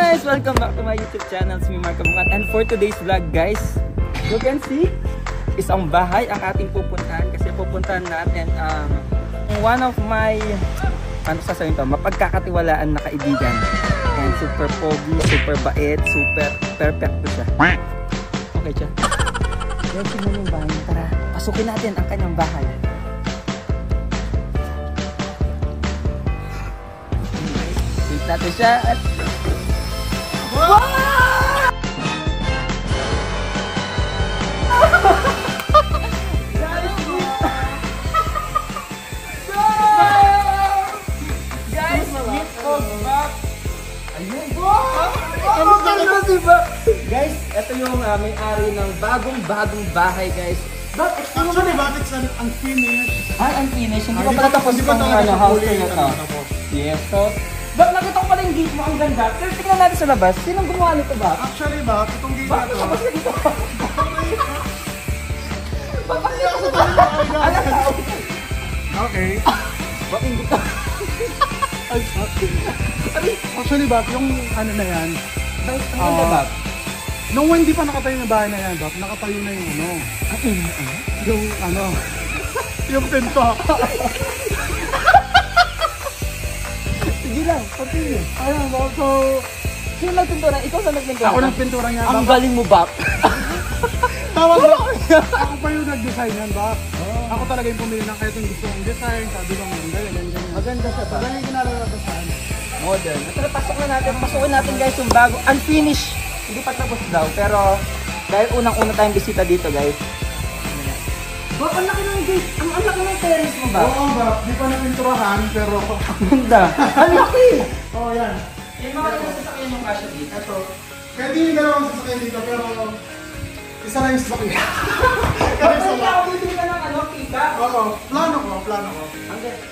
guys! Welcome back to my YouTube channel, it's me Mark Kabungat. And for today's vlog guys, you can see, isang bahay ang ating pupuntahan. Kasi pupuntahan natin one of my, ano sasabihin to, mapagkakatiwalaan na kaibigan. And super pogi, super bait, super perfecto siya. Okay siya. Guys, tingnan yung bahay. Tara, pasukin natin ang kanyang bahay. Wait natin siya at... Wow! Guys, ito yung may-ari ng bagong bahay guys. Actually, bakit unfinished? Unfinished. Hindi pa pala tapos yung house na ito. Yes, so... Ba't nakita ko pala yung gate mo, ang ganda. Pero tingnan natin sa labas, sinong gumawa nito ba? Actually ba, itong gate na ito. Bakit ka dito? Bakit ako sa tayo? Alam ka, okay. bakit hindi ka? Actually ba, yung ano na yan. Bakit ang ganda ba? Nung hindi pa nakatayo na bahay na yan, Bap, nakatayo na yung ano. Yung ano. Yung pinto. Sige lang, continue. Ayun, so... Sino nagpintura? Ikaw sa nagpintura? Ako nagpintura niya, Bap. Ang galing mo, Bap. Tawag ba? Ako pa yung nag-design yan, Bap. Ako talaga yung pumili ng kahit yung gusto kong design. Sabi ko, ganyan. Maganda siya, Bap. Ganyan yung kinalalabasan. Modern. Tara, pasok na natin. Pasukin natin guys yung bago. Unfinished. Hindi pa tapos daw. Pero dahil unang-una tayong bisita dito guys. Bak, ang laki ng gate. Ang laki ng terrace mo ba? Oo, Bap. Di pa napinturahan, pero... Ganda. Ang laki! Oo, yan. Yung mga sasakyan yung kasya dito. Ito. Kaya di yung dalawang sasakyan dito, pero... Isa na yung sasakyan. Bakit hindi ako bibili ka ng ano, kita? Oo. Plano ko. Ang ganda.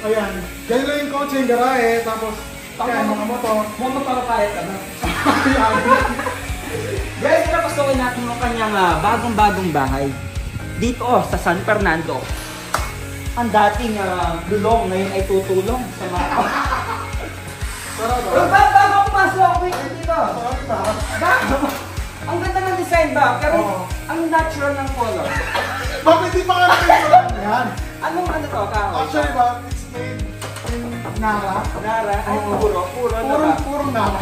Ayan. Ganyan lang yung kotse, yung garahe, tapos... Kaya mga motor. Motor para kaya ka na. Guys, pasukin natin yung kanyang bagong bahay. Dito sa San Fernando. Ang dating dulong, ngayon ay tutulong sa mga... Pero bago pumasok ako dito. Ang ganda ng design ba? Pero ang natural ng color. Bakit di pa ka napinturahan na yan? Anong ano to? Kahoy? Actually ba, it's made in Nara. Nara? Ay, Purong Nara.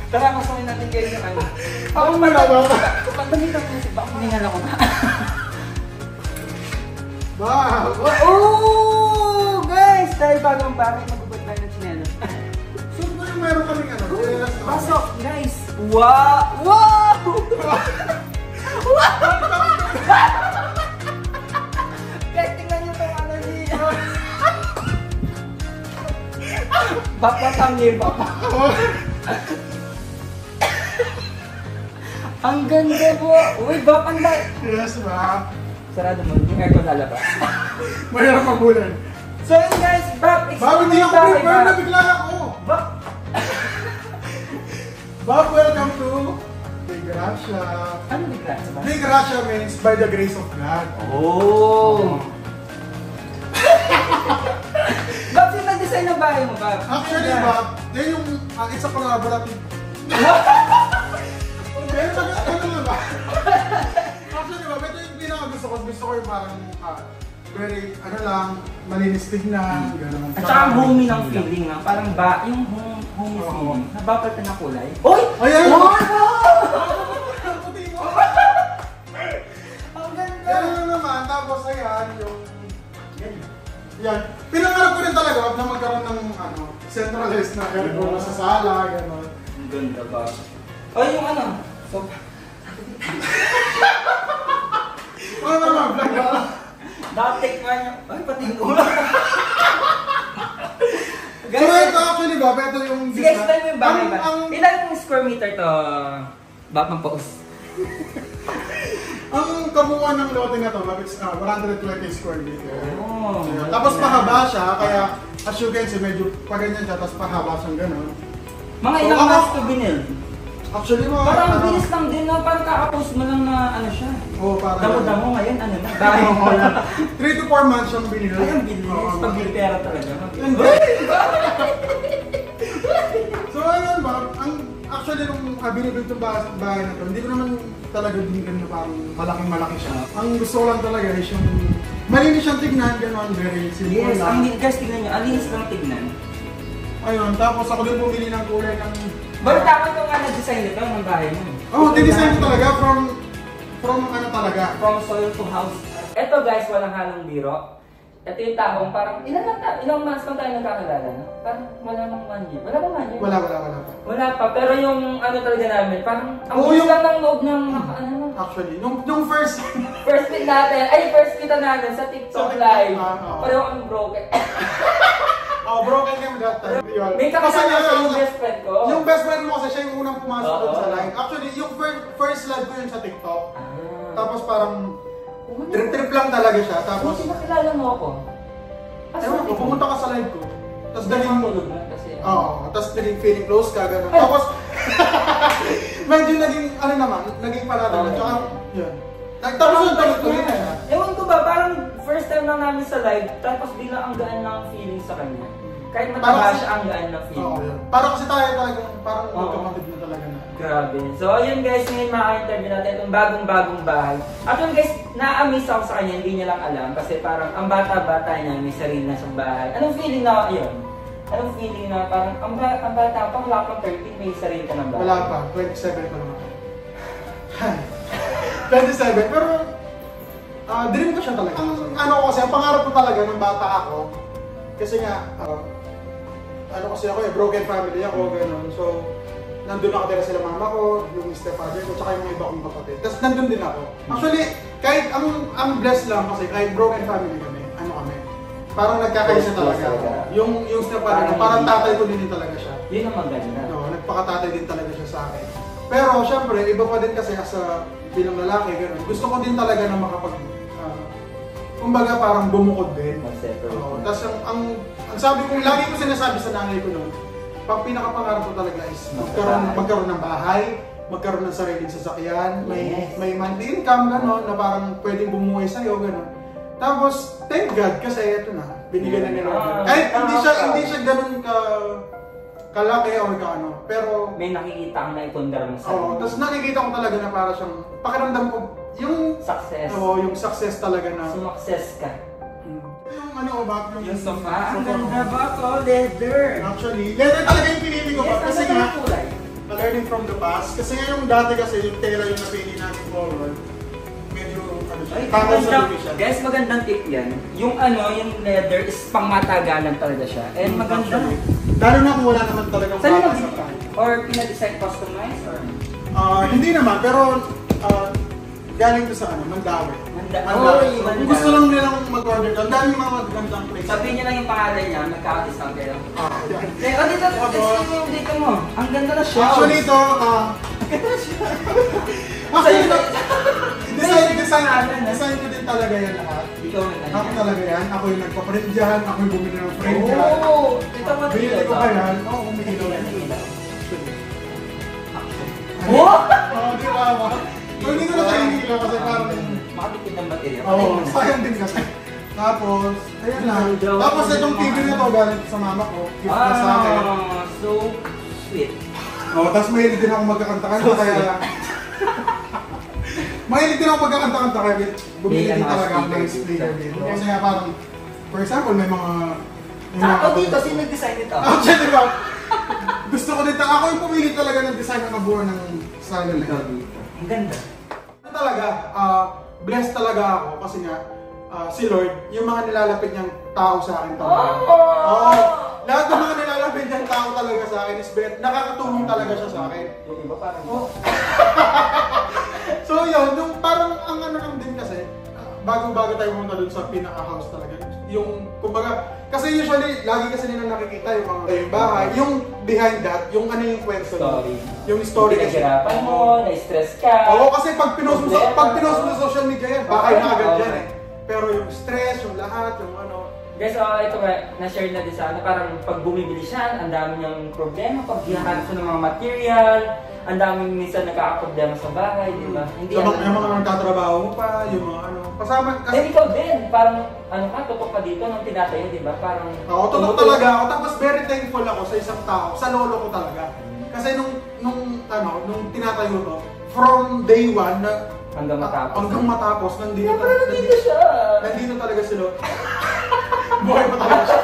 Tara, pasukin natin kayo sa kanya. Ako malawa ka. Pagdamit ako kasi baka kuningan ako na. Wow! Oh! Guys! Dahil bagong bakit magubad tayo ng chinelas. So, meron kaming ano? Chinelas na. Pasok! Guys! Wow! Wow! Wow! Guys, tingnan nyo itong ano niya. Bakbatang niya, ang ganda po! Uy, Bap, ang light! Yes, ba? Sarado mo, yung aircon lalabas. Mayroon magulan. So yun guys, Bap, Bab, hindi ako prepare na bigla ako. Bap! Bab, welcome to Big Gracia. Ano Big Gracia ba? Big Gracia means by the grace of God. Oh! Bap, sino nag-design ng bahay mo, Bap? Actually, Bab, yan yung, it's a collaborative. Pero ano nga ba? Actually, Bab, ito yung pinakagusto ko. Gusto ko yung parang, very, ano lang, malinis tignan, gano'n. At saka homey ng feeling nga, parang ba, yung homey feeling. Nabapal ka na kulay. Oy! Ayan! Oh! Puti mo! Ang ganda! Yan na naman, tapos ayan, yung... Yan. Pinangarap ko rin talaga na magkaroon ng ano, centralized na aircon sa sala, gano'n. Ang ganda ba? Oy, yung ano? So, ano naman, vlog ka? dapat man yung... Ay, pati yung ulo. So ito actually ba, ito yung... Sige, explain mo yung bahay ba? Ilang square meter to, Bap, ng post? Ang kabuuan ng lote na to, it's 120 square meter. Oh, tapos pahaba siya, kaya as you can see, medyo paganyan siya, tapos pahaba siyang gano'n. Mga ilang months to build? Actually, mga... Parang bilis lang din, no? Parang kaka-post mo lang na ano siya. Oo, parang... Damo-damo ngayon, ano na? Bahay mo lang. 3 to 4 months siyang binili. Ay, ang bilis. Pag-pera talaga. Hindi. binibuild yung bahay na to, hindi ko naman talaga binigyan na parang malaking-malaki siya. Ang gusto ko lang talaga is yung malinis siyang tignan, gano'n, very simple Yes, lang. guys, tignan nyo, ang linis lang tignan. Ayun, tapos ako din bumili ng kulay ng... Baro tama ito nga nag-design nito ng bahay mo. Oh, dinesign ko talaga from ano talaga. From soil to house. Ito guys, walang halong biro. Ito yung taong parang, ilang months lang tayo nagkakilala, no? Parang wala mang 1 year. Wala bang 1 year? Wala pa. Wala pa, pero yung ano talaga namin, parang ang Oo, gusto yung- lang ng loob ng ano. Actually, nung first... First meet natin, first kita natin sa TikTok Sa TikTok, live. oo. Pareho kami broken. Oh, broken kami that time. Yun. May kakasama sa yung best friend ko. Yung best friend mo kasi siya yung unang pumasok Oo. doon sa live. Actually, yung first live ko yun sa TikTok. Tapos parang trip lang talaga siya. Tapos, Tapos nakilala mo ako. ewan ko, pumunta ka sa live ko. Tapos daling tulog na kasi. Oo, tapos naging feeling close ka, gano'n. Tapos, medyo naging, ano naman, naging panatan. Okay. Tsaka, yun. Tapos yung tuloy-tuloy na yun. Ewan ko ba, parang first time lang namin sa live, tapos bigla ang gaan ng feeling sa kanya. Kahit mataba Parang- siya, ang gaan ng Oo, feeling. yun. Parang kasi tayo talagang, parang Oo. magkapatid na talaga na. Grabe. So, ayun guys, ngayon maka-interview natin itong bagong-bagong bahay. At yun guys, na-amaze ako sa kanya, hindi niya lang alam. Kasi parang ang bata-bata niya, may sarili na siyang bahay. Anong feeling na yun? Anong feeling na parang ang bata pa, wala pang 13, may sarili ka ng bahay? Wala pa, 27 pa naman. 27, pero dream ko siya talaga. Ang ano ko kasi, ang pangarap ko talaga ng bata ako, kasi nga, ano kasi ako broken family ako, gano'n. So, nandun ako dahil sila mama ko, yung stepfather ko, tsaka yung mga iba kong kapatid. Tapos nandun din ako. Actually, kahit ang blessed lang kasi, kahit broken family kami, ano kami, parang nagkakaisa talaga. Yung stepfather ko, parang tatay ko din talaga siya. Yun ang maganda. No, nagpakatatay din talaga siya sa akin. Pero syempre, iba pa din kasi as bilang lalaki, gano'n. Gusto ko din talaga na makapag, kumbaga parang bumukod din. Mag-separate. Tapos ang sabi ko, lagi ko sinasabi sa nanay ko noon, pag pinakapangarap ko talaga is magkaroon ng bahay, magkaroon ng sariling sasakyan, may monthly income, gano'n, na parang pwedeng bumuhay sa'yo, gano'n. Tapos, thank God, kasi ito na, binigyan na nila. Kahit hindi siya gano'n kalaki or kaano, pero May nakikita ang naipundar mo sa tapos nakikita ko talaga na para siyang pakiramdam ko yung success. yung success talaga na Sumakses ka. yung ano ba Yung sofa, ang ganda ba ko? Leather. actually leather talaga yung pinili ko ba kasi nga kulay. learning from the past kasi nga yung dati kasi yung tela yung napili namin forward medyo ano siya tanggal sa dubi siya. Guys, magandang tip yan. Yung yung leather is pangmatagalan talaga siya. And maganda. Lalo na kung wala naman talagang Saan bata yung sa bahay. or pina-design customize or? Hindi naman pero galing to sa Mandawi. Mandawi. Kung gusto lang nilang mag-order doon, dami mga magagandang place. Sabihin niyo lang yung pangalan niya, magkaka-discount kayo. Yan. Dito mo. Ang ganda na siya. Actually ito, design ko din talaga yan lahat. Ikaw Ako talaga yan, ako yung nagpa-print dyan, ako yung bumili ng frame dyan. Oo! Ito mo Binili ko ba yan? Oo, umiilaw yan. Oh! Oo, di ba ba? Pero hindi ko na tayo hinihilaw kasi parang... Makatipid ng material. Oo, sayang din kasi. Tapos, ayan lang. Tapos itong TV na to galing sa mama ko, gift na sa akin. So sweet. Oo, tapos mahilig din ako magkakanta-kanta kaya... Mahilig din ako magkakanta-kanta kaya bumili din talaga ako ng speaker dito. Kasi nga parang, for example, may mga... Saan ko dito? Sino nag-design nito? Actually, diba? Gusto ko din, ako yung pumili talaga ng design ng kabuuan ng style nila. Ang ganda. Talaga, blessed talaga ako kasi nga, si Lord, yung mga nilalapit niyang tao sa akin talaga. Oo. Lahat ng mga nilalapit niyang tao talaga sa akin is nakakatulong talaga siya sa akin. Yung iba parang... So yun, yung parang ang ano lang din kasi, bago-bago tayo muna dun sa pinaka-house talaga. Yung, kumbaga, kasi usually, lagi kasi nila nakikita yung mga yung bahay, yung behind that, yung ano yung kwento. Story. Yung story kasi. Pinaghirapan mo, na-stress ka. Oo, kasi pag pinost mo sa social media yan, bahay na agad yan eh. Pero yung stress, yung lahat, yung ano. Guys, ito nga, na-share na din sa parang pag bumibili siya, ang dami niyang problema, pag hihahanap siya ng mga material, ang daming minsan nagkakaproblema sa bahay, di ba? Hindi So, yung mga nagtatrabaho mo pa, yung mga ano, kasama, Then ikaw din, parang tutok ka dito nung tinatayo, di ba? Parang... Oo, totoo talaga ako. Tapos very thankful ako sa isang tao, sa lolo ko talaga. Kasi nung nung tinatayo to, from day one na Hanggang matapos, nandito siya. Nandito talaga sila. Buhay pa talaga siya.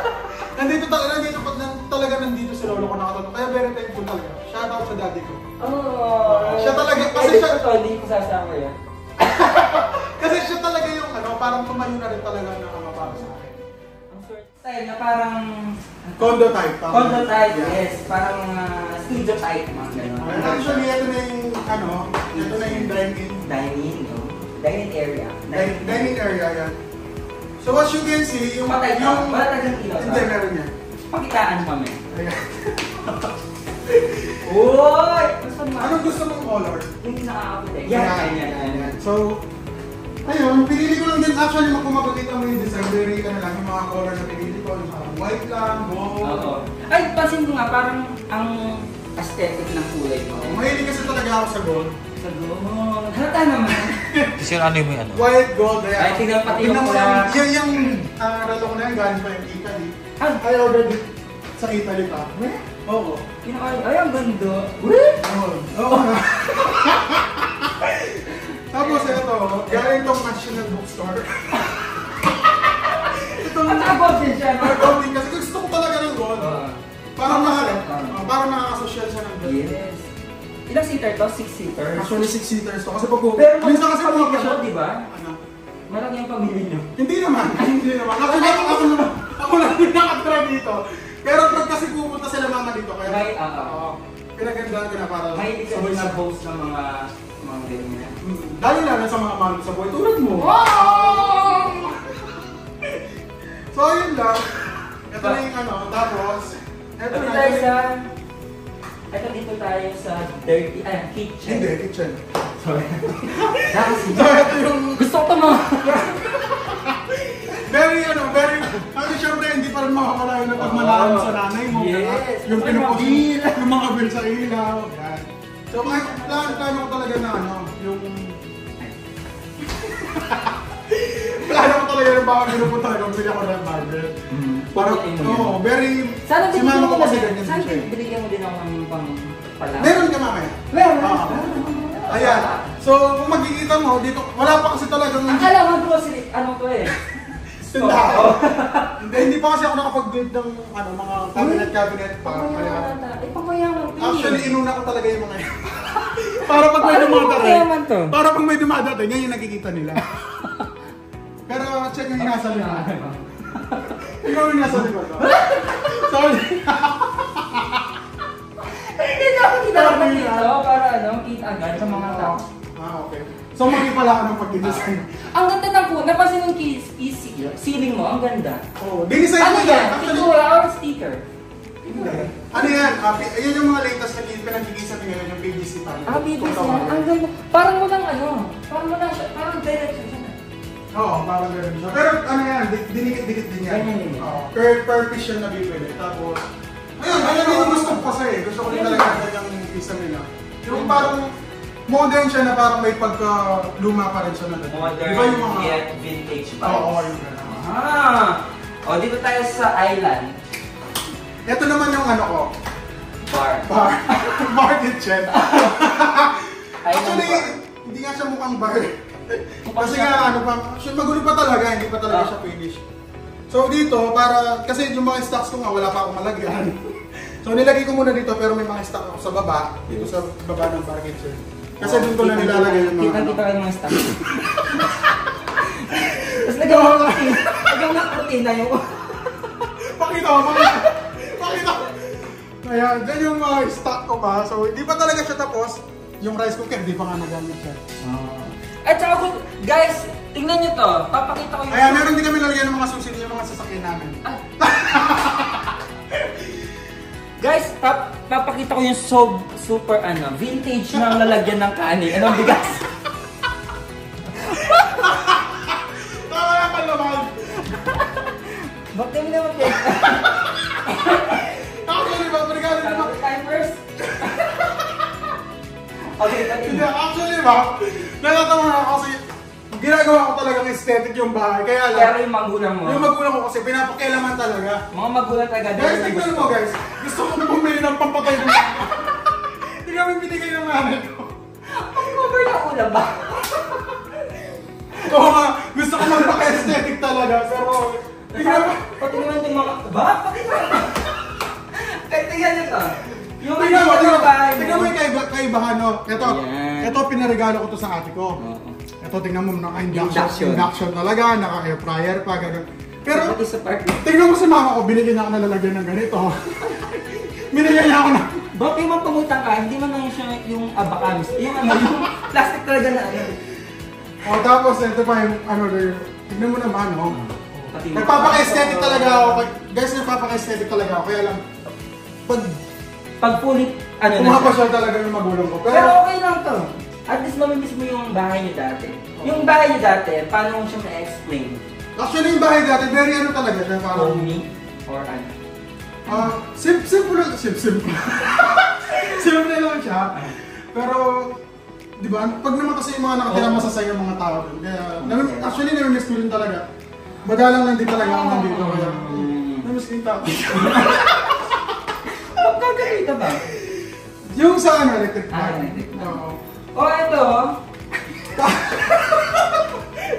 Nandito si Lolo ko nakatato. Kaya very thankful talaga. Shout out sa daddy ko. Siya talaga, kasi siya... Hindi ko sasama yan. Kasi siya talaga yung parang tumayo na rin talaga na para sa akin. Ang short style na parang... Condo type. Condo type, yes. Parang studio type, mga gano'n. Actually, ito na yung ito na yung Dining area. Dining area, yan. So as you can see, yung... Patay ka? Wala talagang ilaw. Hindi, meron yan. Pakitaan kami. Ayan. Uy! Anong gusto mong color? Yung nakakaputi. Yan. So, ayun, pinili ko lang din. Actually, kung makikita mo yung design, very na lang yung mga color na pinili ko. Yung parang white lang, gold. Oo. Ay, pansin ko nga, parang ang aesthetic ng kulay mo. Mahilig kasi talaga ako sa gold. Sa gold. Halata naman. Kasi ano mo yung ano? White, gold, ayan. Ay, tignan pati yung pula. Yung relo ko na yan, galing pa yung Italy. Ay, I ordered it sa Italy pa. Oo. Ay, ang ganda. Oo na. Tapos ito, galing itong National Bookstore. At above din siya, no? Gold din kasi gusto ko talaga ng gold. Parang nakaka-social siya ng gold. Yes. Ilang seater to? 6-seater? Actually, 6 seaters to. Kasi pag Pero minsan kasi pamilya mga mo, di ba? Ano? Malaki ang pamilya nyo. Hindi naman. Ako lang din nakatira dito. Pero pag kasi pupunta sila mama dito, kaya pinagandaan ko na para Mahilig ka din na host ng mga ganyan. Dahil lang sa mga mahal sa buhay tulad mo. So ayun lang. Ito na yung tapos ito na Ito dito tayo sa dirty, kitchen. Hindi, kitchen. Sorry. So ito yung Gusto ko mga... very, kasi syempre hindi pa rin makakalayo na pagmalahan sa nanay mo. Yes. Yung pinupos yung mga bill sa ilaw. Yan. So, plano ko talaga na yung... plano ko talaga yung baka pinupunta na kung ako ng barber. Parang, very... Sana si mama ko kasi ganyan sana siya. binigyan mo din ako ng pang pala. Meron ka mamaya? Meron. Ayan. So, kung magkikita mo, dito, wala pa kasi talagang... Akala mo grocery, ano to eh? Hindi pa kasi ako nakapag-build ng mga cabinet pa. Pangmayaman. Actually, inuna ko talaga yung mga yan. Para pag may dumadating. Para pag may dumadating, yan yung nakikita nila. Pero check yung nasa likod. Ikaw yung nasa likod. Sorry. Hindi na ako kinalaman dito para kita agad sa mga tao. Okay. So pala ako ng pag-design. Ang ganda ng po, napansin yung ceiling mo, ang ganda. Dinesign Ano ko yan? Pintura or sticker? Ano yan? Yan yung mga latest na pinag-igisa niya ngayon, yung PVC pa. PVC yan? Ang ganda. Parang parang diretso siya. Oo, parang gano'n siya. Pero yan, dinikit-dikit din yan. Ganyan din yan. Per piece yan nabibili. Tapos, ayun yung gusto ko kasi. Gusto ko rin talaga yung pisa nila. Yung parang modern siya na parang may pagka-luma pa rin siya na. Modern, yet vintage vibes. Oo, yung gano'n. Dito tayo sa island. Ito naman yung ko. Bar. Bar kitchen. Actually, hindi nga siya mukhang bar. Kasi nga, magulo pa talaga, hindi pa talaga siya finish. So dito, kasi yung mga stocks ko nga, wala pa akong malagyan. So nilagay ko muna dito, pero may mga stock ako sa baba, dito sa baba ng bar kitchen. Kasi doon ko na nilalagay yung mga... Kita kayo mga stocks. Tapos lagyan mo kortina yung... Pakita mo. Kaya, dyan yung mga stock ko pa. So, hindi pa talaga siya tapos. Yung rice cooker, di pa nga nagamit siya. At saka guys, tingnan nyo to. Papakita ko yung... Kaya meron din kami lalagyan ng mga susi yung mga sasakyan namin. Guys, papakita ko yung super vintage na lalagyan ng kanin. Anong bigas? Wala pa naman! Bakit mo naman kayo? Actually, regalo naman. Time first? Okay, actually natatawa na ako kasi ginagawa ko talagang aesthetic yung bahay. Kaya lang, pero yung magulang mo? Yung magulang ko kasi pinapakialaman talaga. Mga magulang talaga. Guys, tignan mo guys. Gusto ko na bumili ng pampatay ng kami binigay ng nanay ko. Ang cover ng ulam ba? Oo nga, gusto ko magpaka-aesthetic talaga, pero... Pati naman yung mga... Ba? Kahit tingnan nyo to. Yung tingnan mo yung kaibahan, no? Ayan. Ito, pinaregalo ko to sa ate ko. Ito, tingnan mo, naka-induction talaga, naka-air fryer pa, gano'n. Pero, tingnan mo si mama ko, binigyan niya ako na lalagyan ng ganito. Binigyan niya ako na... Bakit yung pangutang ka, hindi man lang siya yung abakamis. Yung ano, yung plastic talaga na ano. O, tapos, ito pa yung, ano, tingnan mo naman, no? Nagpapaka-aesthetic talaga ako. Guys, nagpapaka-aesthetic talaga ako. Kaya lang, pag pulit, ano na siya. Pumapasyal talaga yung magulang ko. Pero okay lang to. At least mamimiss mo yung bahay niyo dati. Yung bahay niyo dati, paano mo siya ma-explain? Actually, yung bahay dati, very ano talaga siya. Parang... Homey? Or ano? Simple lang. Simple lang siya. Pero, di ba, pag naman kasi yung mga nakatira masasaya yung mga tao doon. Kaya, actually, namimiss ko rin talaga. Madalang lang din talaga ako nandito. Kaya, namimiss ko yung tao. Magkagalita ba? Yung sa ano, electric fan. Electric fan. Oo. O, ito.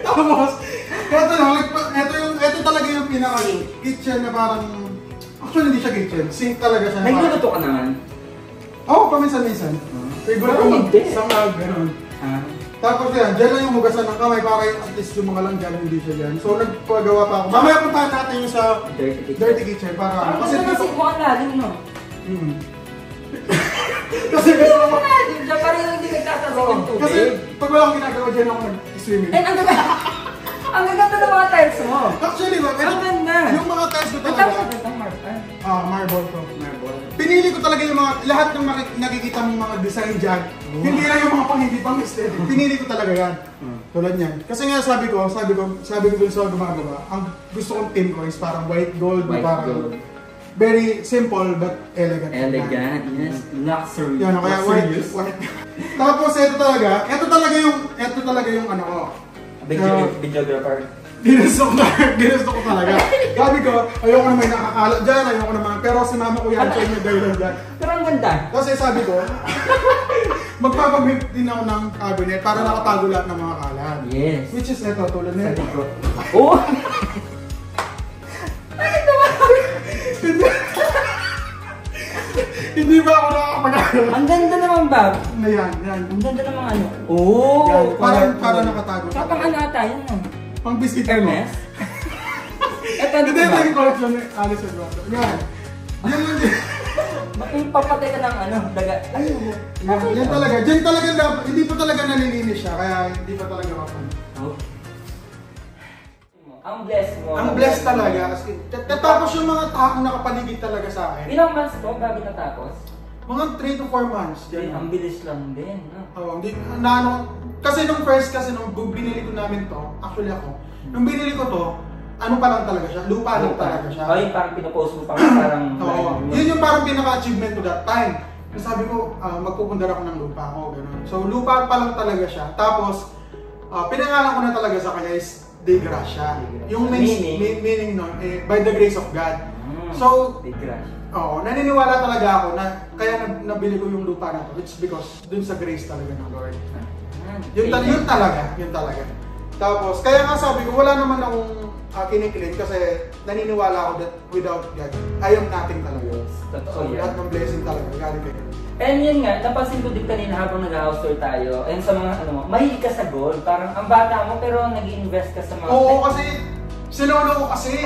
Tapos, ito talaga yung pinaka-kitchen na parang, actually hindi siya kitchen, sink talaga siya. Nagluluto ka naman? Oo, paminsan-minsan. Favorite ko mag-samag, gano'n. Tapos yan, dyan lang yung hugasan ng kamay para at least yung mga lang dyan, hindi siya dyan. So nagpagawa pa ako. Mamaya puntahan natin yung sa dirty kitchen para... Kasi dito... Mukhang lalim, no? Kasi gusto mo... Diyan pa rin hindi nagtatasok yung tubig. Kasi pag wala akong ginagawa dyan ako nag-swimming. Ang gaganda ng mga tiles mo. Actually, ba? Ang ganda. Yung mga tiles ko talaga. Marble ko. Pinili ko talaga yung mga, lahat ng nakikita mong mga design dyan. Hindi lang yung mga hindi pang aesthetic. Pinili ko talaga yan. Tulad niyan. Kasi nga sabi ko dun sa gumagawa, ang gusto kong theme ko is parang white gold. Parang very simple but elegant. Elegant, yes. Luxury. Yan, kaya white. Tapos ito talaga yung ano ko. Videographer. Ginusto ko talaga. Sabi ko, ayoko na may nakakalat dyan, ayoko naman. Pero si mama ko yan, siya yung dahilan dyan. Pero ang ganda. Kasi sabi ko, magpapag-make din ako ng cabinet para nakatago lahat ng mga kalat. Yes. Which is ito, tulad na ito. Oh! Hindi ba ako nakakapag-aral? Ang ganda naman, Bob. Yan. Ang ganda naman ano. Oh! Yan, para nakatago. Sa pang ano ata, yun no? Pang biscuit. Hermes? Ito Hindi ito yung collection ni Alice Eduardo. Yan. Yan lang din. Bakit papatay ka ng ano, daga? Ay, yan talaga. Diyan talaga dapat, hindi pa talaga nalilinis siya, kaya hindi pa talaga kapag. Ang bless mo. Ang bless talaga. Tapos yung mga taong nakapaligid talaga sa akin. Ilang months to bago natapos? Mga 3 to 4 months. Ang bilis lang din. Oo, kasi nung binili ko namin to, actually ako, nung binili ko to, ano pa lang talaga siya, lupa lang talaga siya. Ay, parang pinapost mo parang... Oo, yun yung parang pinaka-achievement ko that time. Sabi ko, magpupundar ako ng lupa ko, gano'n. So, lupa pa lang talaga siya. Tapos, pinangalan ko na talaga sa kanya is De Gracia. Yung meaning nun, by the grace of God. So, De Gracia. Oo, naniniwala talaga ako na kaya nabili ko yung lupa na to. It's because dun sa grace talaga ng Lord. Yun talaga. Tapos, kaya nga sabi ko, wala naman akong kinikilig kasi naniniwala ako that without God, I am nothing talaga. So, lahat ng blessing talaga, galing kayo. And yun nga, napansin ko din kanina habang nag-house tour tayo, and sa mga ano mo, mahilig ka sa gold. Parang ang bata mo pero nag-i-invest ka sa mga... Oo, kasi si lolo ko kasi.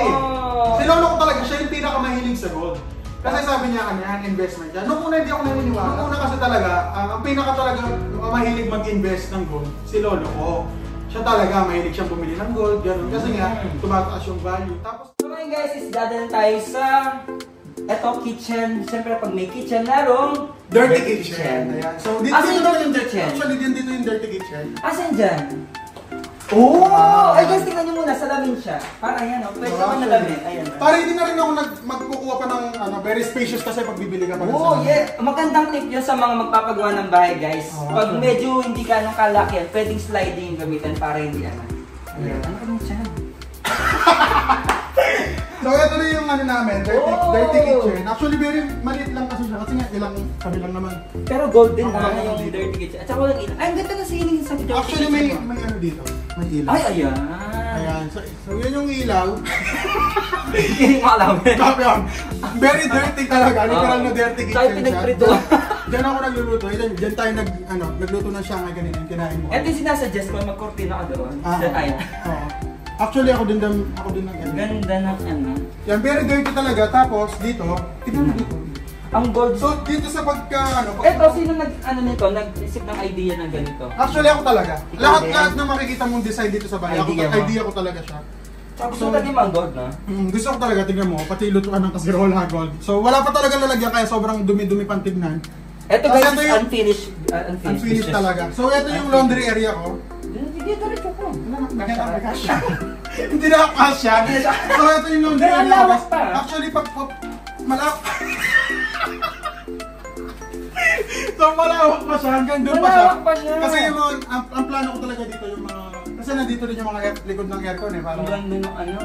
Si lolo ko talaga, siya yung pinakamahilig sa gold. Kasi sabi niya kanyan, investment niya. Noong una hindi ako naniniwala. Noong una kasi talaga, ang pinaka talaga mahilig mag-invest ng gold, si lolo ko. Siya talaga, mahilig siyang bumili ng gold, gano'n. Kasi nga, tumataas yung value. Tapos, so ngayon guys, is dadalhin tayo sa kitchen. Siyempre pag may kitchen, larong dirty kitchen. Ayan. So, dito yung dirty kitchen? Actually, dito yung dirty kitchen. Asan dyan? Oh! Ay guys, tingnan nyo muna, salamin siya. Parang yan, pwede naman nalamin. Ayan. Para hindi na rin ako magkukuha pa ng very spacious kasi pag bibili ka pa rin sa yeah. Magandang tip yun sa mga magpapagawa ng bahay guys. Pag medyo hindi ka nung kalaki, pwedeng sliding yung gamitin para hindi ano. Ayan. Ano ka siya? So ito na yung ano namin, dirty kitchen. Actually, very maliit lang kasi siya. Kasi nga, ilang kami lang naman. Pero golden Ako na lang yung dito. dirty kitchen. At saka walang ilaw. Ay, ang ganda na siling sa dirty Actually, kitchen. may ano dito. May ilaw. Ay, ayan. Ayan. So yun yung ilaw. Hindi ko alam. Sabi yun. Very dirty talaga. Literal na dirty Tayo kitchen siya. pinagprito. Diyan ako nagluluto. Diyan tayo nagluto ng siyangay ganito yung kinain mo. Ito yung sinasuggest ko, magkortina ka doon. Ay. Oo. Actually, ako din ng Ganda ng ano. Yan, very dirty talaga. Tapos, dito, tignan mo dito. Ang gold. So, dito sa Ito, sino nag-isip ng idea ng ganito? Actually, ako talaga. Ikaw Lahat din. ng makikita mong design dito sa bahay, Idea mo. idea ko talaga siya. Gusto mo din mang gold, no? Gusto ko talaga, tignan mo, pati lutuan ng kasirola gold. So, wala pa talaga lalagyan, kaya sobrang dumi-dumi pang tignan. Ito Tapos guys, ito yung- unfinished. Unfinished talaga. So, ito yung laundry area ko. Sige, diretso ko. Hindi na kasya. So, ito yung laundry Pero area ko. lawak pa. Actually, malawak. So, malawak pa siya. Hanggang doon pa siya. Malawak pa siya. Kasi yung mga, ang plano ko talaga dito yung mga, kasi nandito din yung mga likod ng aircon eh. Ang Parang, ganda ng ano.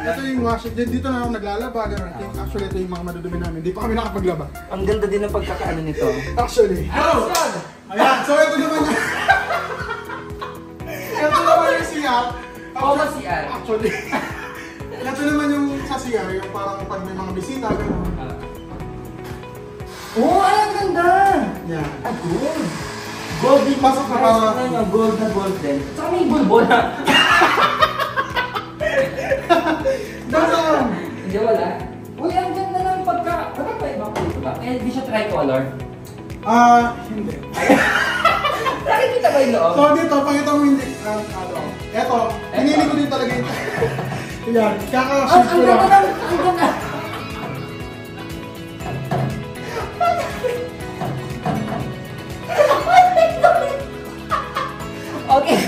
ito yung wash. Dito na ako naglalaba. Ganun. Actually, ito yung mga madudumi namin. Hindi pa kami nakapaglaba. Ang ganda din ng pagkakaano nito. Actually. Action! Ayan. So, ito naman yung... ito naman yung CR. Oo, CR. Actually. Ito naman yung sa CR. Yung parang pag may mga bisita. Ganun. Oh, ay, ang ganda! Yan. Ah, gold! Gold din. Pasok na para- Gold na gold din. Saka may bulbol na. Dasan! Hindi, wala. Uy, ang ganda ng pagka... Wala pa ibang kulto ba? Eh, di siya tricolor. Hindi. Nakikita ba yung loob? So dito, pakita mo hindi. Eto, pinili ko din talaga yung... Yan, kaka-shoot ko lang. Ang ganda! Okay.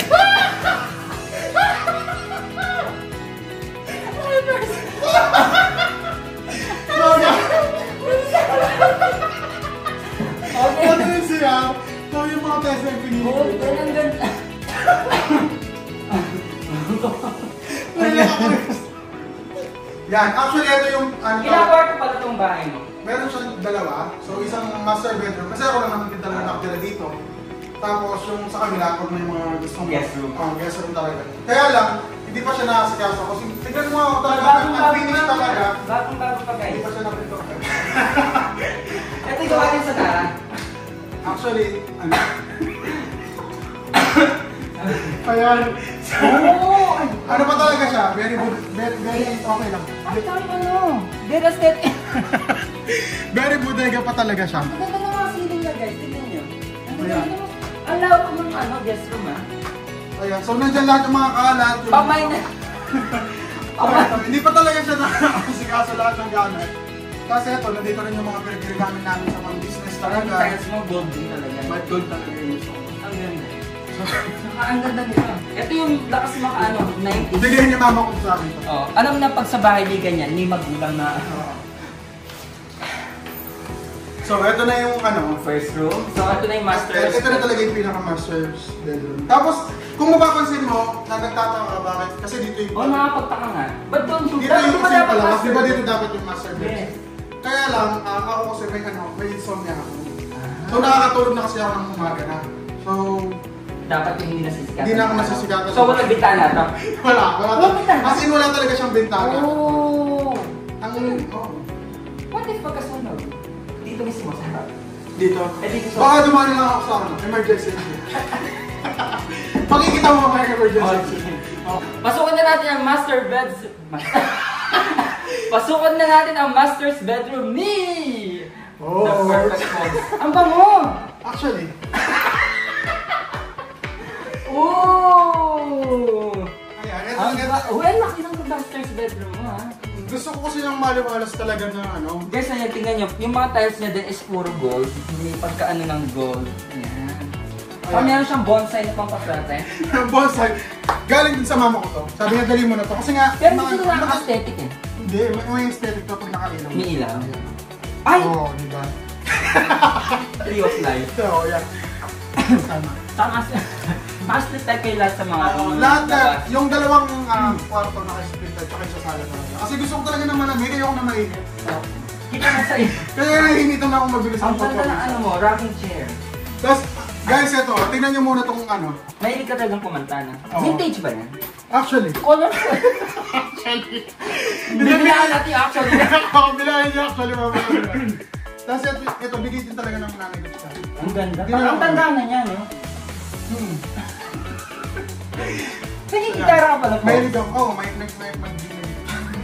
So, yan. Okay. Ito yung siya. So, yung mga test na yung pinili ko. Gold, ang ganda. Yan, actually ito yung... Ilang kwarto pala itong bahay mo? Meron siyang dalawa. So, isang master bedroom. Kasi ako lang naman din talaga nakatira dito. Tapos yung sa kabila, kung may mga gusto mo. Guest room. Guest room talaga. Kaya lang, hindi pa siya nakasikaso. Kasi tignan mo ako talaga, unfinished talaga. Bagong-bago pa Hindi guys. pa siya naprito. Ito yung gawa din sa tara. Actually, ano? Ayan. Oo! Ay, Ano pa talaga siya? Very good. Very okay lang. ay, tama ano? Very aesthetic. Very bodega pa talaga siya. Ang ganda ng mga ceiling niya guys. Tignan niyo. Ayan. Ang lawak ng ano, guest room ah. Ayan. So, nandiyan lahat yung mga kalat. yung- Pamay na. Hindi pa talaga siya nakasikaso lahat ng gamit. Kasi ito, nandito rin yung mga pinag-gamit namin sa mga business Parang talaga. tiles mo gold din talaga. May gold talaga yung gusto ko. Ang ganda. Saka ang ganda nito. Ito yung lakas mga ano, 90s. Bigyan niya mama ko sa akin to. Oh, alam na pag sa bahay ni ganyan, ni magulang na So, ito na yung ano. first room. So, ito na yung master. Ito na talaga yung pinaka-master's bedroom. Tapos, kung mapapansin mo, nagtataka ka bakit? Kasi dito yung... Oh, nakapagtaka nga. Ba't doon yung... Dito yung ba kasi dapat pala, master? di ba dito dapat yung master bedroom? Yes. Kaya lang, ako kasi may insomnia ako. So, nakakatulog na kasi ako ng umaga na. So, Dapat yung hindi nasisikatan. Hindi na ako nasisikatan. So, walang bintana to? wala. Walang bintana? As in, wala talaga siyang bintana. Oh! Oh. What if pagkasunog? Dito mismo sa harap. Dito. Eh, dito sa... Baka dumani lang ako sa ano, emergency. Pakikita mo mga Oh, emergency. sige. Pasukan na natin ang master beds. Pasukan na natin ang master's bedroom ni... Oh. The perfect home. Ang bango! Actually, Oh! ayan, Uy, ang laki ng master's bedroom mo, ha? gusto ko kasi yung maliwalas talaga na ano. Guys, ayan, tingnan nyo. Yung mga tiles niya din is puro gold. Hindi pagkaano ng gold. Ayan. So, meron siyang bonsai na pang paswerte. Yung bonsai, galing din sa mama ko to. Sabi niya, dali mo na to. Kasi nga, Pero hindi ko nakaka-aesthetic eh. Hindi, may aesthetic to pag nakailaw. May ilaw. Ay! Oo, di ba? Tree of life. So, yeah. Tama. Tama siya. Mas-split type kayo lahat sa mga lahat na, yung dalawang kwarto naka-split type tsaka sa sala talaga. Kasi gusto ko talaga na malamig, ayoko na mainit. Kita na sa iyo. Kaya nahihimitan na akong mabilis Ang ganda ng ano mo, rocking chair. Tapos, guys, ito, tingnan nyo muna itong ano. Mahilig ka talagang kumanta na. Vintage ba yan? Actually. Color ko. Binibilaan natin actually. Bilahin niya actually, mamaya. Tapos ito, bigay din talaga ng nanay ko sa akin. Ang ganda. Ang tanda na niya, no? Pinigitara ka pala po. Mahilig ako. Oo, may mag-dinner.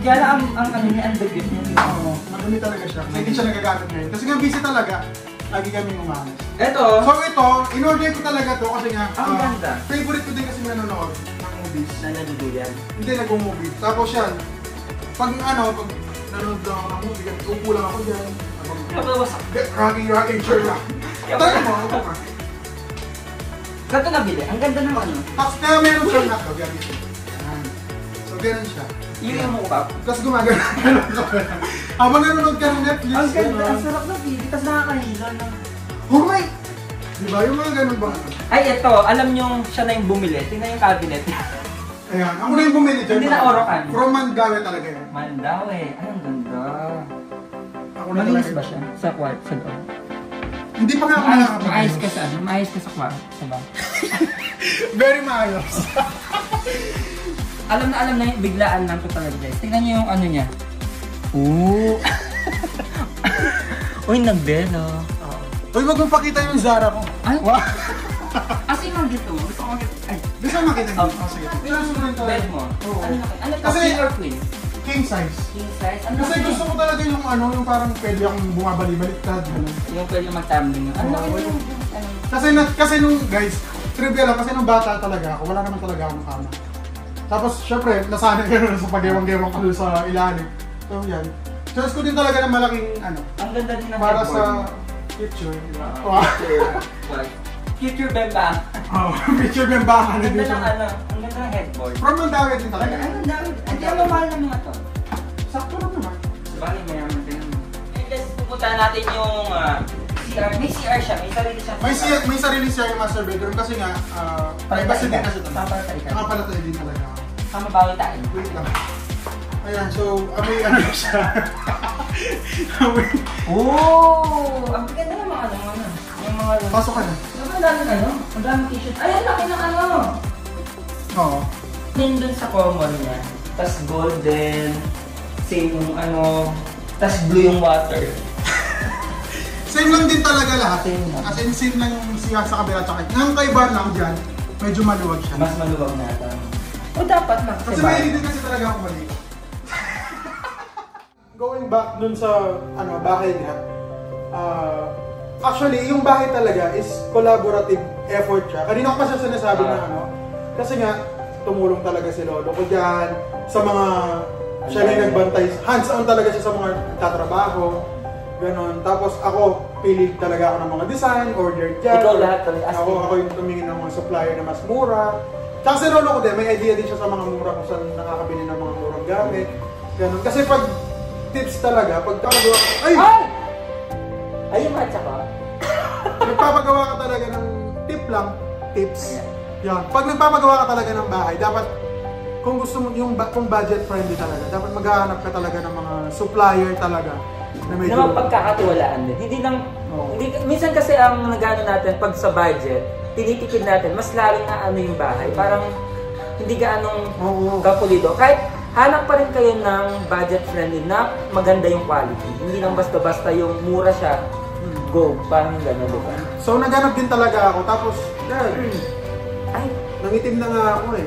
Kaya na ang ano niya, ang dagit niya. Oo, madumi talaga siya. Kasi hindi siya nagagamit ngayon. Kasi nga busy talaga, lagi kami umalis. Ito. So ito, in-order ko talaga to kasi nga, ang ganda. Favorite ko din kasi nanonood ng movies. Na naduduyan. Hindi nag-movie. Tapos yan, pag nanonood lang ako ng movie, upo lang ako dyan. Rocking chair lang. Tayo mo, upo ka. Saan ito nabili? Ang ganda ng ano. Tapos kaya meron siyang hotdog, yan. So ganun siya. Yung mo ba? Tapos gumagano. Habang nanonood ka ng Netflix. Ang ganda, ang sarap na pili. Tapos nakakahilo na. Oh my! Diba yung mga ganun ba? Ay, ito. Alam nyo siya na yung bumili. Tingnan yung cabinet. Ayan. Ako na yung bumili dyan. Hindi na orokan. From Mandaue talaga yan. Mandaue. Ay, ang ganda. Ako na Malinis talaga. ba siya? Sa kwart, sa doon? Hindi pa nga ako nakakapag. Maayos ka sa ano? Maayos ka sa kwart. Sa ba? Very maayos. Alam na yung biglaan lang ito talaga guys. Tingnan nyo yung ano niya. Ooh. Uy, nagbelo. Uy, wag mong pakita yung Zara ko. Ay, wow. Kasi yung dito. Gusto ko makita. Ay, Gusto mo makita mo? Oh, sige. Tingnan mo rin bed mo. Oo. Ano to? Kasi- King or queen? King size. King size? Ano Kasi laki? gusto ko talaga yung ano, yung parang pwede akong bumabali-baliktad. Yung pwede mag-tumbling. Ano laki Oo, yung... Kasi nung guys, trivia lang, kasi nung bata talaga ako, wala naman talaga akong kama. Tapos syempre, nasanay ka na sa pag-ewang-gewang ko sa ilalim. So yan. Choice ko din talaga ng malaking ano, Ang ganda din ng para headboard. sa picture, di ba? Wow. Future bemba. Oh, picture yung baka na Ang din ganda siya. ng ano, ang ganda ng headboard. From Mandaue din talaga. Ano, ang dami. Hindi ang mamahal ng mga to. Sakto lang naman. Sabagay, mayaman din. Guys, pupuntahan natin yung CR. May CR siya, may sarili siya. May sarili siya yung master bedroom kasi nga, privacy din kasi ito. Papalatay ka. Nakapalatay din talaga. Tama bawal tayo. Wait lang. Ayan, so, amoy ano siya. Amoy. Oh! Ang ganda ng mga ano. Yung mga... Pasok ka na. Ang daming ano? Ang daming t-shirt. Ay, ang laki ng ano! Oo. Din dun sa common niya. Tapos golden. Same yung ano. Tapos blue yung water. Same lang din talaga lahat. Same lang. As in, same lang yung siya sa kabila tsaka. Nang kaiba lang dyan, medyo maluwag siya. Mas maluwag na ito. O dapat na. Kasi may din kasi talaga ako mali. Going back dun sa bahay niya, actually, yung bahay talaga is collaborative effort siya. Kanina ko pa siya sinasabi na kasi nga, tumulong talaga si Lolo ko dyan, sa mga, siya na yung nagbantay, hands-on talaga siya sa mga tatrabaho, ganon. Tapos ako, pili talaga ako ng mga design, order dyan. Ikaw lahat talaga. Ako yung tumingin ng mga supplier na mas mura. Tsaka si Lolo ko din, may idea din siya sa mga mura kung saan nakakabili ng mga murang gamit. Ganon. Kasi pag tips talaga, pag pagawa ka, ay! Ay, yung matcha ka? Nagpapagawa ka talaga ng tips. Yan. Pag nagpapagawa ka talaga ng bahay, dapat, kung gusto mo, kung budget friendly talaga, dapat maghahanap ka talaga ng mga supplier talaga. Na medyo... Naman pagkakatiwalaan din. Hindi lang, minsan kasi ang nagano natin, pag sa budget, tinitipid natin, mas lalong na ano yung bahay. Parang, hindi gaanong kapulido. Kahit, hanap pa rin kayo ng budget-friendly na maganda yung quality. Hindi lang basta-basta yung mura siya, go. Parang gano'n, di ba? So, naghanap din talaga ako. Tapos, Ay, nangitim na nga ako eh.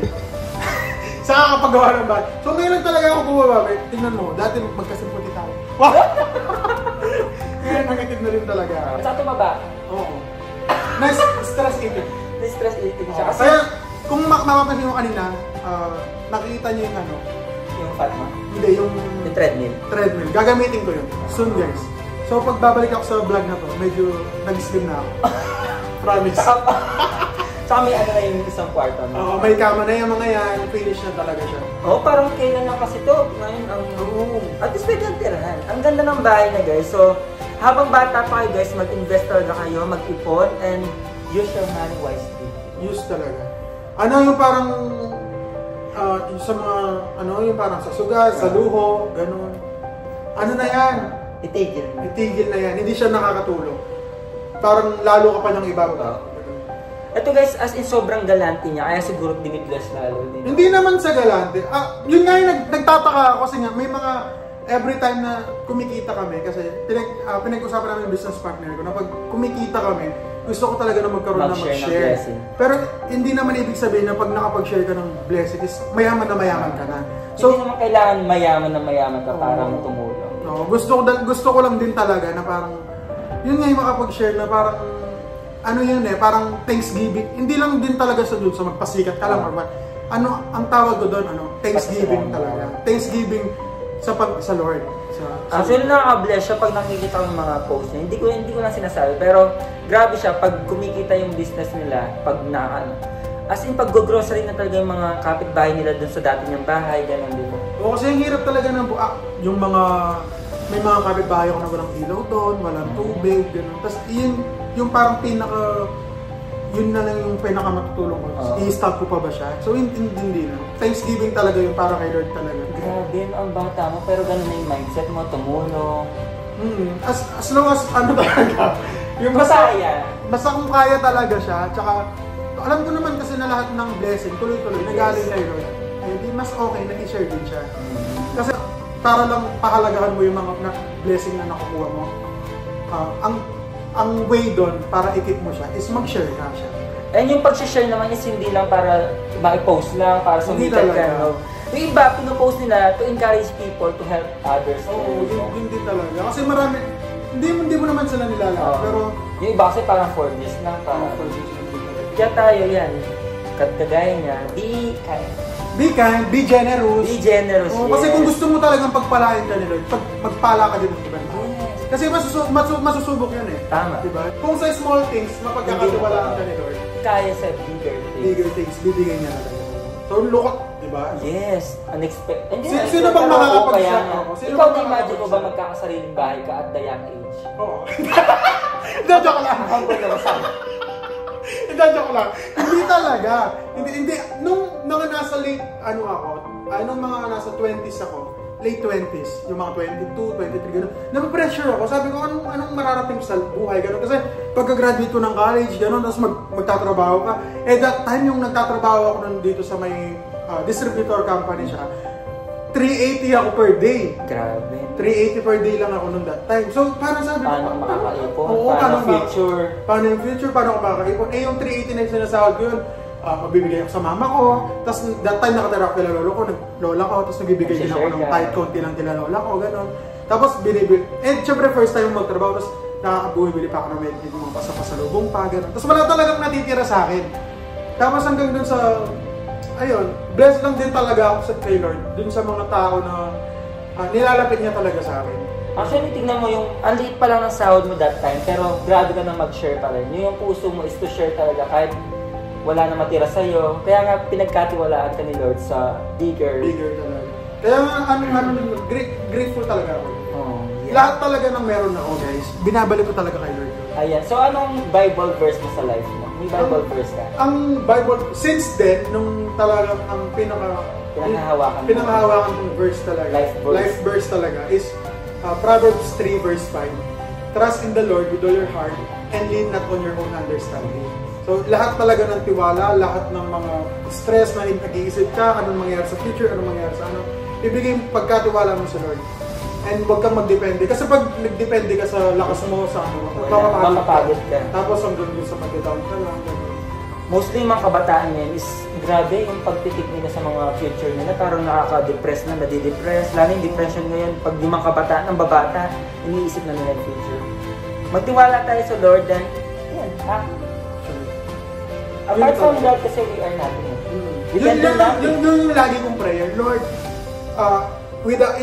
Sa kakapagawa ng bahay. So, ngayon lang talaga ako bumaba. Tingnan mo, dati magkasimputi tayo. Wow! Ngayon, nangitim na rin talaga. sa tumaba, Oo. Nice stress eating. na-stress eating siya. Kasi Kaya, kung mapapansin mo kanina, nakikita niyo yung yung fat mo, hindi, yung yung treadmill. treadmill. Gagamitin ko yun. Soon, guys. So, pag babalik ako sa vlog na to, medyo nag-slim na ako. Promise. Saka may ano na yung isang kwarto. Oo, may kama na yung mga yan. Finish na talaga siya. Oo, parang kailan lang kasi to. Ngayon, at least pwede ang tirahan. Ang ganda ng bahay na guys. So, habang bata pa kayo guys, mag-invest talaga kayo, mag-ipon, and use your money wisely. use talaga. Ano yung parang, yung sa mga, ano yung parang sa sugat, sa luho, ganun. Ano na yan? Itigil na yan. Hindi siya nakakatulong. Parang lalo ka pa niyang ibaba. Ito guys, as in sobrang galante niya, kaya siguro dinibless lalo din. Hindi naman sa galante. Yun nga yung nagtataka ako kasi nga may mga every time na kumikita kami kasi pinag-usapan namin yung business partner ko na pag kumikita kami, gusto ko talaga na magkaroon na mag-share. Pero hindi naman ibig sabihin na pag nakapag-share ka ng blessing is mayaman na mayaman ka na. So, hindi naman kailangan mayaman ka para tumulong. No, gusto ko lang din talaga na parang yun nga yung makapag-share na parang ano yun parang Thanksgiving. Hindi lang din talaga sa doon sa magpasikat ka lang or what. Ano ang tawag ko doon, Thanksgiving talaga. Thanksgiving sa Lord. Actually nakaka-bless siya pag nakikita ko yung mga post niya. Hindi ko lang sinasabi, pero grabe siya pag kumikita yung business nila, pag as in pag go-grocery na talaga yung mga kapitbahay nila doon sa dati niyang bahay, gano'n din. Oo, kasi ang hirap talaga ng yung may mga kapitbahay ako na walang ilaw doon, walang tubig, gano'n. Tapos yung parang yun na lang yung pinakamatutulong ko. I-stop ko pa ba siya? So hindi na. Thanksgiving talaga yung para kay Lord talaga. Grabe, ang bata mo, pero ganun na yung mindset mo, tumulong. As long as ano talaga, yung basta kung kaya talaga siya, tsaka alam ko naman kasi na lahat ng blessing, tuloy-tuloy, nagaling kay Lord. Di mas okay na i-share din siya. Kasi para lang pahalagahan mo yung mga blessing na nakukuha mo. Ang way doon para i-keep mo siya is mag-share ka siya. And yung pag-share naman is hindi lang para ma-post lang, para sumitan ka. No? Yung iba, pinopost nila to encourage people to help others. Oo, hindi talaga. Kasi marami, hindi mo naman sila nilalala. Pero yung iba kasi parang for this lang. Kaya tayo yan. Kagaya niya, be kind. Be kind, be generous. Be generous, yes. Kasi kung gusto mo talagang pagpalain ka nila, magpala ka din ng iba. Kasi masusubok yun Tama. Diba? Kung sa small things, mapagkakatiwalaan ka ni Lord. Kaya sa bigger things. Bigger things, bibigyan niya na talaga. So, lukot, diba? Yes. Unexpected. Sino bang makakapag-share? Ikaw na-imagine mo ba magkakasariling bahay ka at the young age? Oo. Joke lang. Joke lang. Hindi talaga. Hindi. Nung nasa late, nung mga nasa 20s ako, late 20s, yung mga 22, 23, gano'n. Napapressure ako. Sabi ko, anong mararating sa buhay, gano'n. Kasi pagka-graduate ko ng college, gano'n, tapos magtatrabaho ka. That time yung nagtatrabaho ako nun dito sa may distributor company siya, 380 ako per day. Grabe. 380 per day lang ako nun that time. So, parang sabi ko, paano makakaipon? Paano future? Paano yung future? Paano ako makakaipon? Yung 380 na yung sinasahod ko yun, magbibigay ako sa mama ko. Tapos that time nakatira ako kila lola ko, tapos nagbibigay din ako ng kahit konti lang kila lola ko, gano'n. Tapos binibili. Syempre first time magtrabaho, tapos nakakabuhi-bili pa ako ng medyo mga pasapasalubong pa, gano'n. Tapos wala talagang natitira sa akin. Tapos hanggang dun sa, blessed lang din talaga ako sa kay Lord, dun sa mga tao na nilalapit niya talaga sa akin. Actually, tingnan mo yung, ang liit pa lang ng sahod mo that time, pero grabe ka nang mag-share pa rin. Yung puso mo is to share talaga kahit wala na matira sa'yo. Kaya nga pinagkatiwalaan ka ni Lord sa bigger talaga. Kaya nga, grateful talaga ako. Lahat talaga ng meron ako, guys. Binabalik ko talaga kay Lord. Ayan. So, anong Bible verse mo sa life mo? May Bible verse ka? Ang Bible, since then, nung talagang ang pinakahawakan ng verse talaga, life verse talaga, is Proverbs 3 verse 5. Trust in the Lord with all your heart and lean not on your own understanding. So, lahat talaga ng tiwala, lahat ng mga stress na nag-iisip ka, anong mangyayari sa future, anong mangyayari sa ibigay pagkatiwala mo sa Lord. And huwag kang magdepende. Kasi pag nagdepende ka sa lakas mo, sa mapapagod ka. Tapos hanggang sa pag-down ka lang. Mostly yung mga kabataan ngayon is grabe yung pagtitig nila sa mga future nila. Parang nakaka-depress na, nadidepress. Lalo yung depression ngayon, pag yung mga kabataan, ang babata, iniisip na nila yung future. Magtiwala tayo sa Lord, then, yan, apart from that, kasi we are nothing. Yung lagi kong prayer, Lord,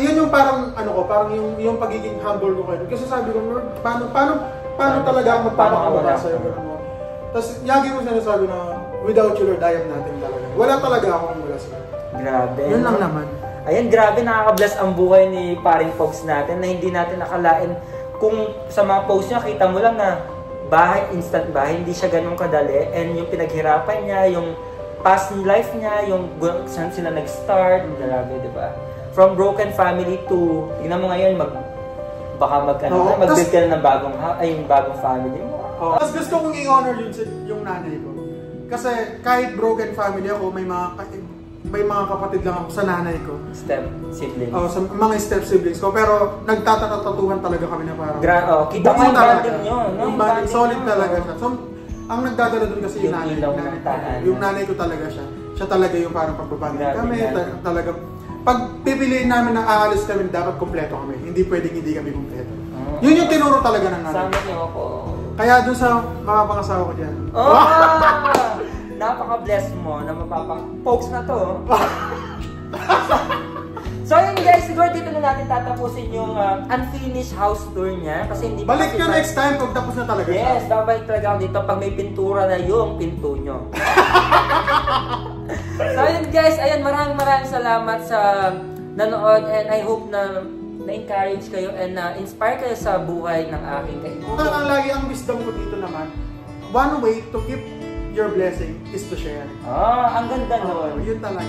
yun yung parang, parang yung pagiging humble ko kayo. Kasi sabi ko, Lord, paano talaga ako magpapakawala sa'yo? Tapos, lagi ko sinasabi na, without you, Lord, I am nothing talaga. Wala talaga akong wala sa'yo. Grabe. Yun lang naman. Ayan, grabe, nakaka-bless ang buhay ni paring Pogs natin na hindi natin nakalain. Kung sa mga posts niya, kita mo lang na bahay, instant bahay, hindi siya ganun kadali. And yung pinaghirapan niya, yung past life niya, yung saan sila nag-start, grabe, di ba? From broken family to, tingnan mo ngayon, mag-build ka na ng bagong family mo. Tapos gusto kong i-honor yung nanay ko. Kasi kahit broken family ako, may mga kapatid lang ako sa nanay ko. Step siblings. Sa mga step siblings ko. Pero nagtatatatuhan talaga kami na parang... kita mo yung bonding nyo. Solid talaga siya. So, ang nagdadala dun kasi yung nanay. Yung nanay ko talaga siya. Siya talaga yung parang pagbabanding kami. Talaga. Pag pipiliin namin na aalis kami, dapat kompleto kami. Hindi pwedeng hindi kami kompleto. Yun yung tinuro talaga ng nanay. Sama niyo ako. Kaya dun sa mapapangasawa ko dyan. Napaka-bless mo na pokes na to. So yun guys, siguro dito na natin tatapusin yung unfinished house tour niya. Kasi hindi balik nyo next time pag tapos na talaga siya. Yes, babalik talaga ako dito pag may pintura na yung pinto nyo. So yun guys, ayan, maraming salamat sa nanood and I hope na na-encourage kayo and na-inspire kayo sa buhay ng aking kaibigan. Ang lagi ang wisdom ko dito naman, one way to keep your blessing is to share. Ang ganda nun. Yun talaga.